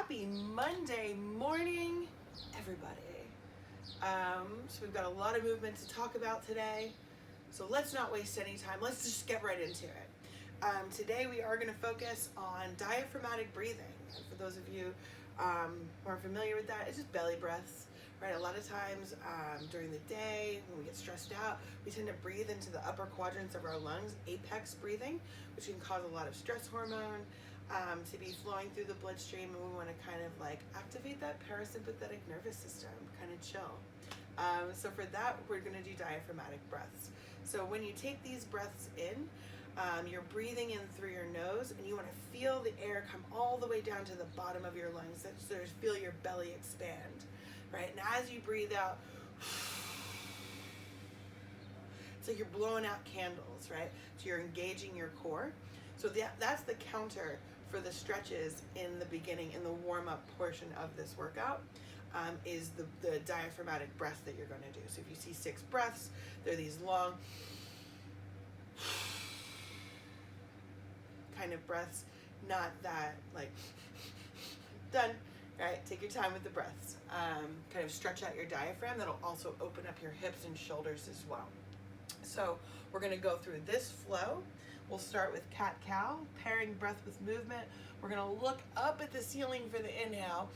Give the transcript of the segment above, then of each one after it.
Happy Monday morning, everybody. So we've got a lot of movement to talk about today. So let's not waste any time. Let's just get right into it. Today we are going to focus on diaphragmatic breathing. And for those of you who are familiar with that, it's just belly breaths, right? A lot of times during the day when we get stressed out, we tend to breathe into the upper quadrants of our lungs, apex breathing, which can cause a lot of stress hormone to be flowing through the bloodstream, and we want to kind of like activate that parasympathetic nervous system, kind of chill. So for that, we're going to do diaphragmatic breaths. So when you take these breaths in, you're breathing in through your nose, and you want to feel the air come all the way down to the bottom of your lungs, so you feel your belly expand, right? And as you breathe out, it's like you're blowing out candles, right? So you're engaging your core. So that's the counter for the stretches in the beginning, in the warm-up portion of this workout, is the diaphragmatic breath that you're going to do. So if you see 6 breaths, they're these long kind of breaths, not that like done, right? Take your time with the breaths. Kind of stretch out your diaphragm. That'll also open up your hips and shoulders as well. So we're going to go through this flow. We'll start with cat-cow, pairing breath with movement. We're going to look up at the ceiling for the inhale.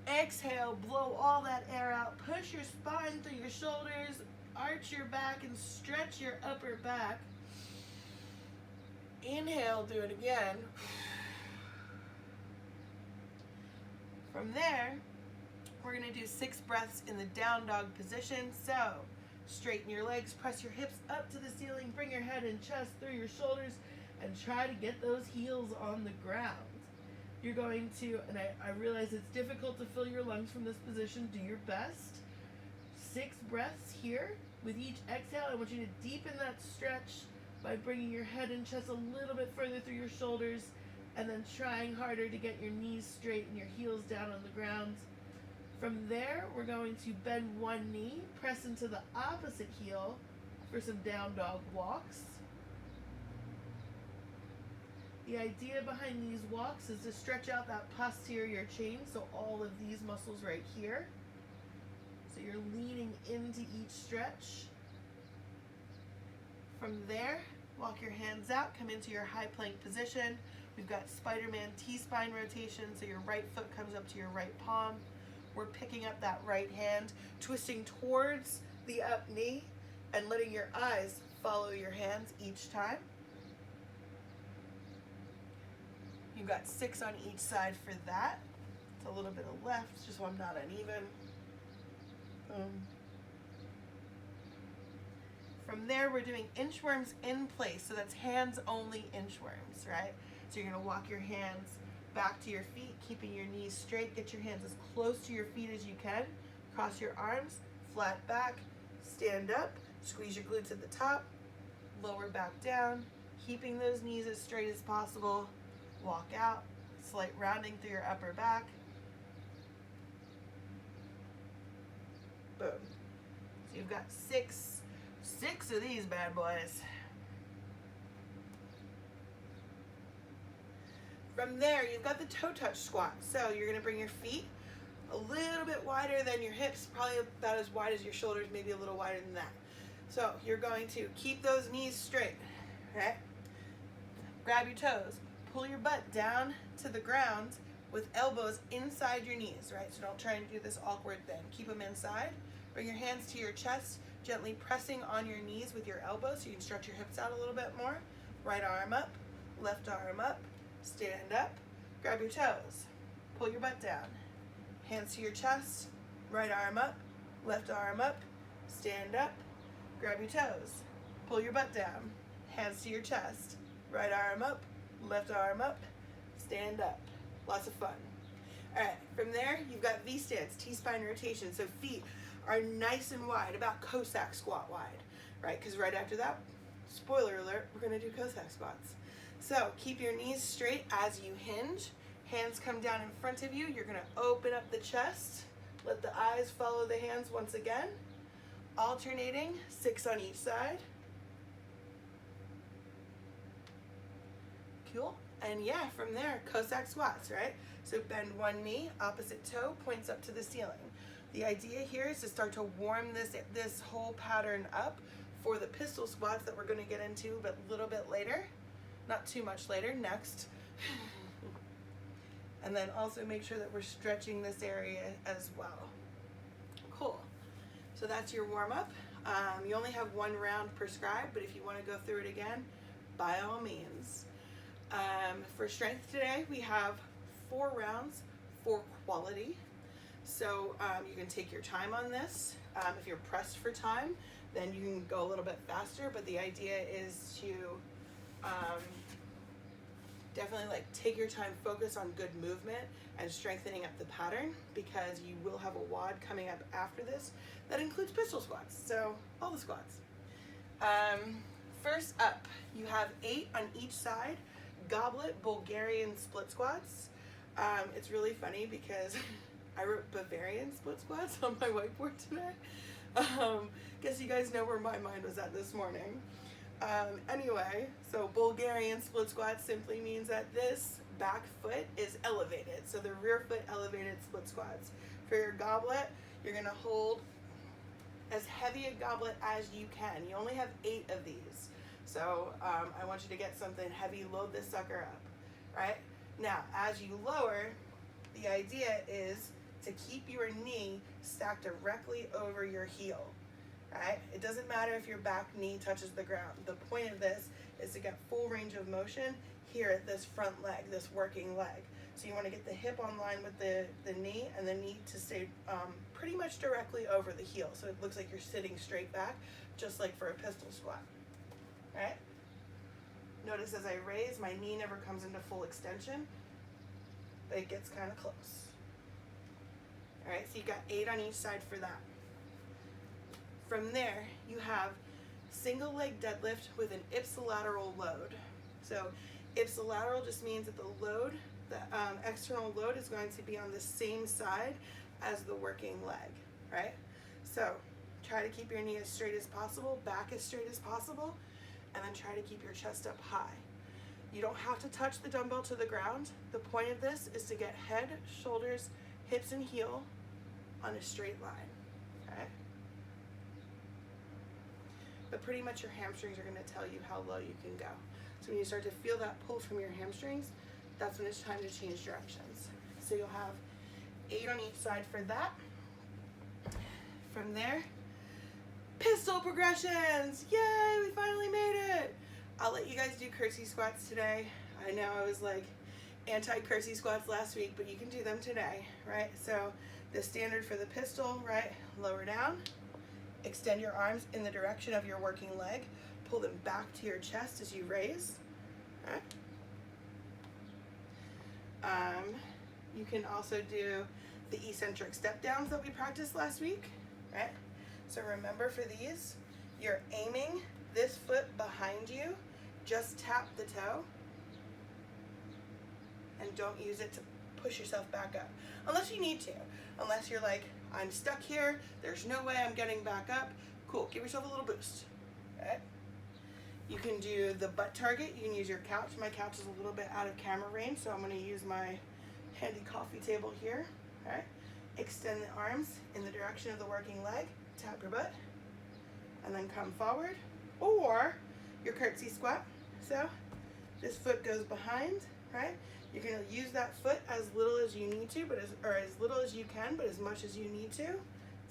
Exhale, blow all that air out. Push your spine through your shoulders. Arch your back and stretch your upper back. Inhale, do it again. From there, we're going to do 6 breaths in the down dog position. So straighten your legs, press your hips up to the ceiling, bring your head and chest through your shoulders, and try to get those heels on the ground. You're going to, and I realize it's difficult to fill your lungs from this position, do your best. 6 breaths here. With each exhale, I want you to deepen that stretch by bringing your head and chest a little bit further through your shoulders, and then trying harder to get your knees straight and your heels down on the ground. From there, we're going to bend one knee, press into the opposite heel for some down dog walks. The idea behind these walks is to stretch out that posterior chain, so all of these muscles right here. So you're leaning into each stretch. From there, walk your hands out, come into your high plank position. We've got Spider-Man T-spine rotation, so your right foot comes up to your right palm. We're picking up that right hand, twisting towards the up knee, and letting your eyes follow your hands each time. You've got 6 on each side for that. It's a little bit of left, just so I'm not uneven. Boom. From there, we're doing inchworms in place. So that's hands only inchworms, right? So you're going to walk your hands back to your feet, keeping your knees straight. Get your hands as close to your feet as you can. Cross your arms, flat back, stand up, squeeze your glutes at the top, lower back down, keeping those knees as straight as possible. Walk out, slight rounding through your upper back. Boom. So you've got six of these bad boys. From there, you've got the toe touch squat. So you're going to bring your feet a little bit wider than your hips, probably about as wide as your shoulders, maybe a little wider than that. So you're going to keep those knees straight, right? Grab your toes, pull your butt down to the ground with elbows inside your knees, right? So don't try and do this awkward thing. Keep them inside. Bring your hands to your chest, gently pressing on your knees with your elbows so you can stretch your hips out a little bit more. Right arm up, left arm up. Stand up, grab your toes, pull your butt down, hands to your chest, right arm up, left arm up, stand up, grab your toes, pull your butt down, hands to your chest, right arm up, left arm up, stand up. Lots of fun. All right, from there, you've got V-stance, T-spine rotation. So feet are nice and wide, about Cossack squat wide, right? Because right after that, spoiler alert, we're gonna do Cossack squats. So keep your knees straight as you hinge. Hands come down in front of you. You're going to open up the chest. Let the eyes follow the hands once again. Alternating, 6 on each side. Cool. And yeah, from there, Cossack squats, right? So bend one knee, opposite toe points up to the ceiling. The idea here is to start to warm this whole pattern up for the pistol squats that we're going to get into a little bit later. Not too much later, next. And then also make sure that we're stretching this area as well. Cool. So that's your warm-up. You only have one round prescribed, but if you want to go through it again, by all means. For strength today, we have 4 rounds for quality. So you can take your time on this. If you're pressed for time, then you can go a little bit faster, but the idea is to definitely like take your time, focus on good movement and strengthening up the pattern, because you will have a WOD coming up after this that includes pistol squats, so all the squats. First up, you have 8 on each side, goblet Bulgarian split squats. It's really funny because I wrote Bavarian split squats on my whiteboard today. Guess you guys know where my mind was at this morning. Anyway, so Bulgarian split squat simply means that this back foot is elevated. So the rear foot elevated split squats. For your goblet, you're going to hold as heavy a goblet as you can. You only have 8 of these. So I want you to get something heavy, load this sucker up, right? Now, as you lower, the idea is to keep your knee stacked directly over your heel. Right? It doesn't matter if your back knee touches the ground. The point of this is to get full range of motion here at this front leg, this working leg. So you want to get the hip on line with the knee, and the knee to stay pretty much directly over the heel. So it looks like you're sitting straight back, just like for a pistol squat. Right? Notice as I raise, my knee never comes into full extension, but it gets kind of close. All right, so you got 8 on each side for that. From there, you have single leg deadlift with an ipsilateral load. So ipsilateral just means that the load, the external load is going to be on the same side as the working leg, right? So try to keep your knee as straight as possible, back as straight as possible, and then try to keep your chest up high. You don't have to touch the dumbbell to the ground. The point of this is to get head, shoulders, hips, and heel on a straight line, okay? But pretty much your hamstrings are going to tell you how low you can go. So when you start to feel that pull from your hamstrings, that's when it's time to change directions. So you'll have 8 on each side for that. From there, pistol progressions. Yay, we finally made it. I'll let you guys do curtsy squats today. I know I was like anti-curtsy squats last week, but you can do them today, right? So the standard for the pistol, right? Lower down. Extend your arms in the direction of your working leg. Pull them back to your chest as you raise. Right? You can also do the eccentric step downs that we practiced last week. Right? So remember, for these, you're aiming this foot behind you. Just tap the toe. And don't use it to push yourself back up. Unless you need to. Unless you're like, I'm stuck here, there's no way I'm getting back up. Cool, give yourself a little boost. Okay? You can do the butt target. You can use your couch. My couch is a little bit out of camera range, so I'm going to use my handy coffee table here. All right? Extend the arms in the direction of the working leg. Tap your butt. And then come forward. Or your curtsy squat. So this foot goes behind, right? You're going to use that foot as little as you need to, or as little as you can, but as much as you need to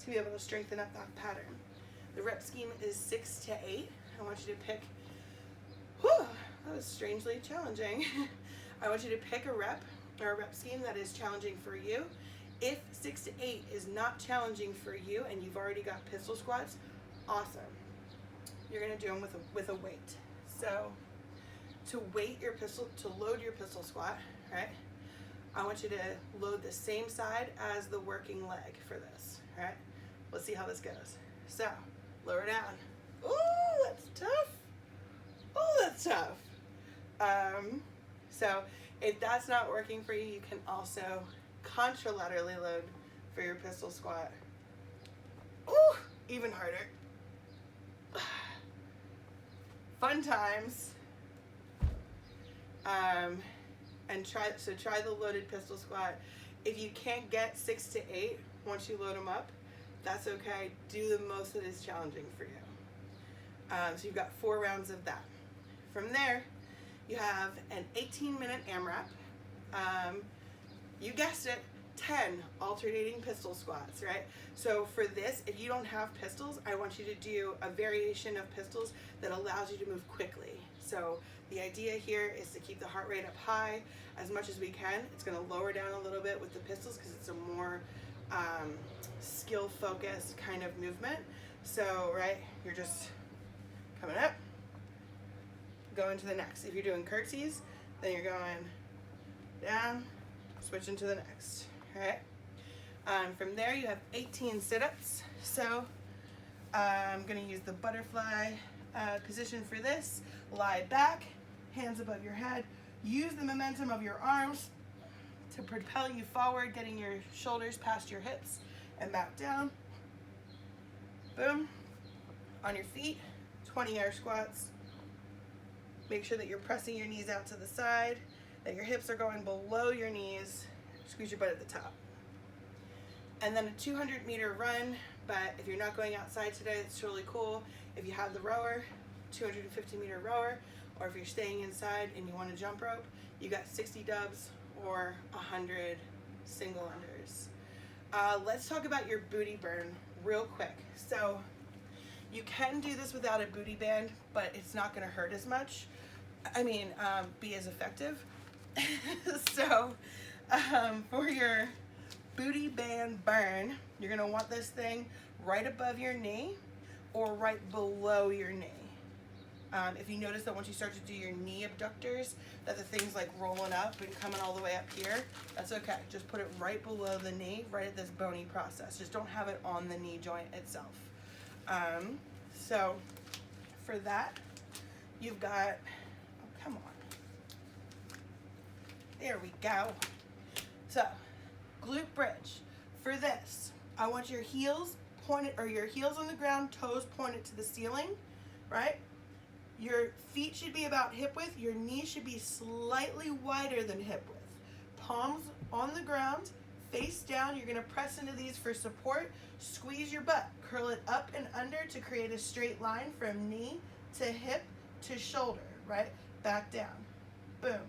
be able to strengthen up that pattern. The rep scheme is 6 to 8. I want you to pick, that was strangely challenging. I want you to pick a rep or a rep scheme that is challenging for you. If 6 to 8 is not challenging for you and you've already got pistol squats, awesome. You're going to do them with a weight. So to load your pistol squat, right? I want you to load the same side as the working leg for this, right? Let's see how this goes. So, lower down. Ooh, that's tough. Oh, that's tough. So if that's not working for you, you can also contralaterally load for your pistol squat. Ooh, even harder. Fun times. and try the loaded pistol squat. If you can't get 6 to 8 once you load them up, that's okay. Do the most that is challenging for you. So you've got 4 rounds of that. From there, you have an 18-minute AMRAP. You guessed it, 10 alternating pistol squats, right? So for this, if you don't have pistols, I want you to do a variation of pistols that allows you to move quickly. So the idea here is to keep the heart rate up high as much as we can. It's going to lower down a little bit with the pistols because it's a more skill-focused kind of movement. So, right, you're just coming up, going to the next. If you're doing curtsies, then you're going down, switching to the next, right? From there, you have 18 sit-ups. So I'm going to use the butterfly position for this. Lie back, hands above your head. Use the momentum of your arms to propel you forward, getting your shoulders past your hips and back down. Boom. On your feet, 20 air squats. Make sure that you're pressing your knees out to the side, that your hips are going below your knees. Squeeze your butt at the top. And then a 200-meter run, but if you're not going outside today, it's totally cool. If you have the rower, 250-meter rower, or if you're staying inside and you want to jump rope, you got 60 dubs or 100 single unders. Let's talk about your booty burn real quick. So you can do this without a booty band, but it's not going to hurt as much. Be as effective. So for your booty band burn, you're going to want this thing right above your knee or right below your knee. If you notice that once you start to do your knee abductors, that the thing's like rolling up and coming all the way up here, that's okay. Just put it right below the knee, right at this bony process. Just don't have it on the knee joint itself. So for that, you've got, oh, come on. There we go. So glute bridge. For this, I want your heels pointed, or your heels on the ground, toes pointed to the ceiling, right? Your feet should be about hip width. Your knees should be slightly wider than hip width. Palms on the ground, face down. You're going to press into these for support. Squeeze your butt. Curl it up and under to create a straight line from knee to hip to shoulder, right? Back down. Boom.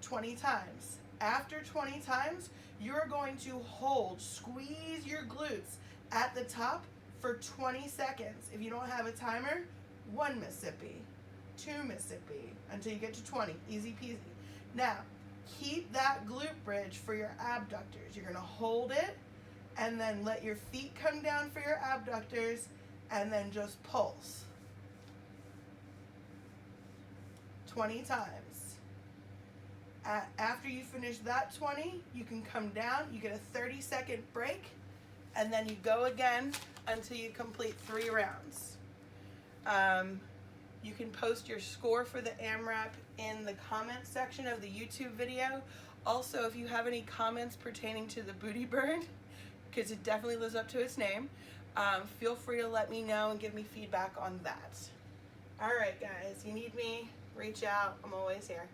20 times. After 20 times, you're going to hold, squeeze your glutes at the top for 20 seconds. If you don't have a timer, 1 Mississippi, 2 Mississippi, until you get to 20. Easy peasy. Now, keep that glute bridge for your abductors. You're going to hold it and then let your feet come down for your abductors and then just pulse. 20 times. After you finish that 20, you can come down, you get a 30-second break, and then you go again until you complete 3 rounds. You can post your score for the AMRAP in the comments section of the YouTube video. Also, if you have any comments pertaining to the booty burn, because it definitely lives up to its name, feel free to let me know and give me feedback on that. All right, guys, you need me, reach out. I'm always here.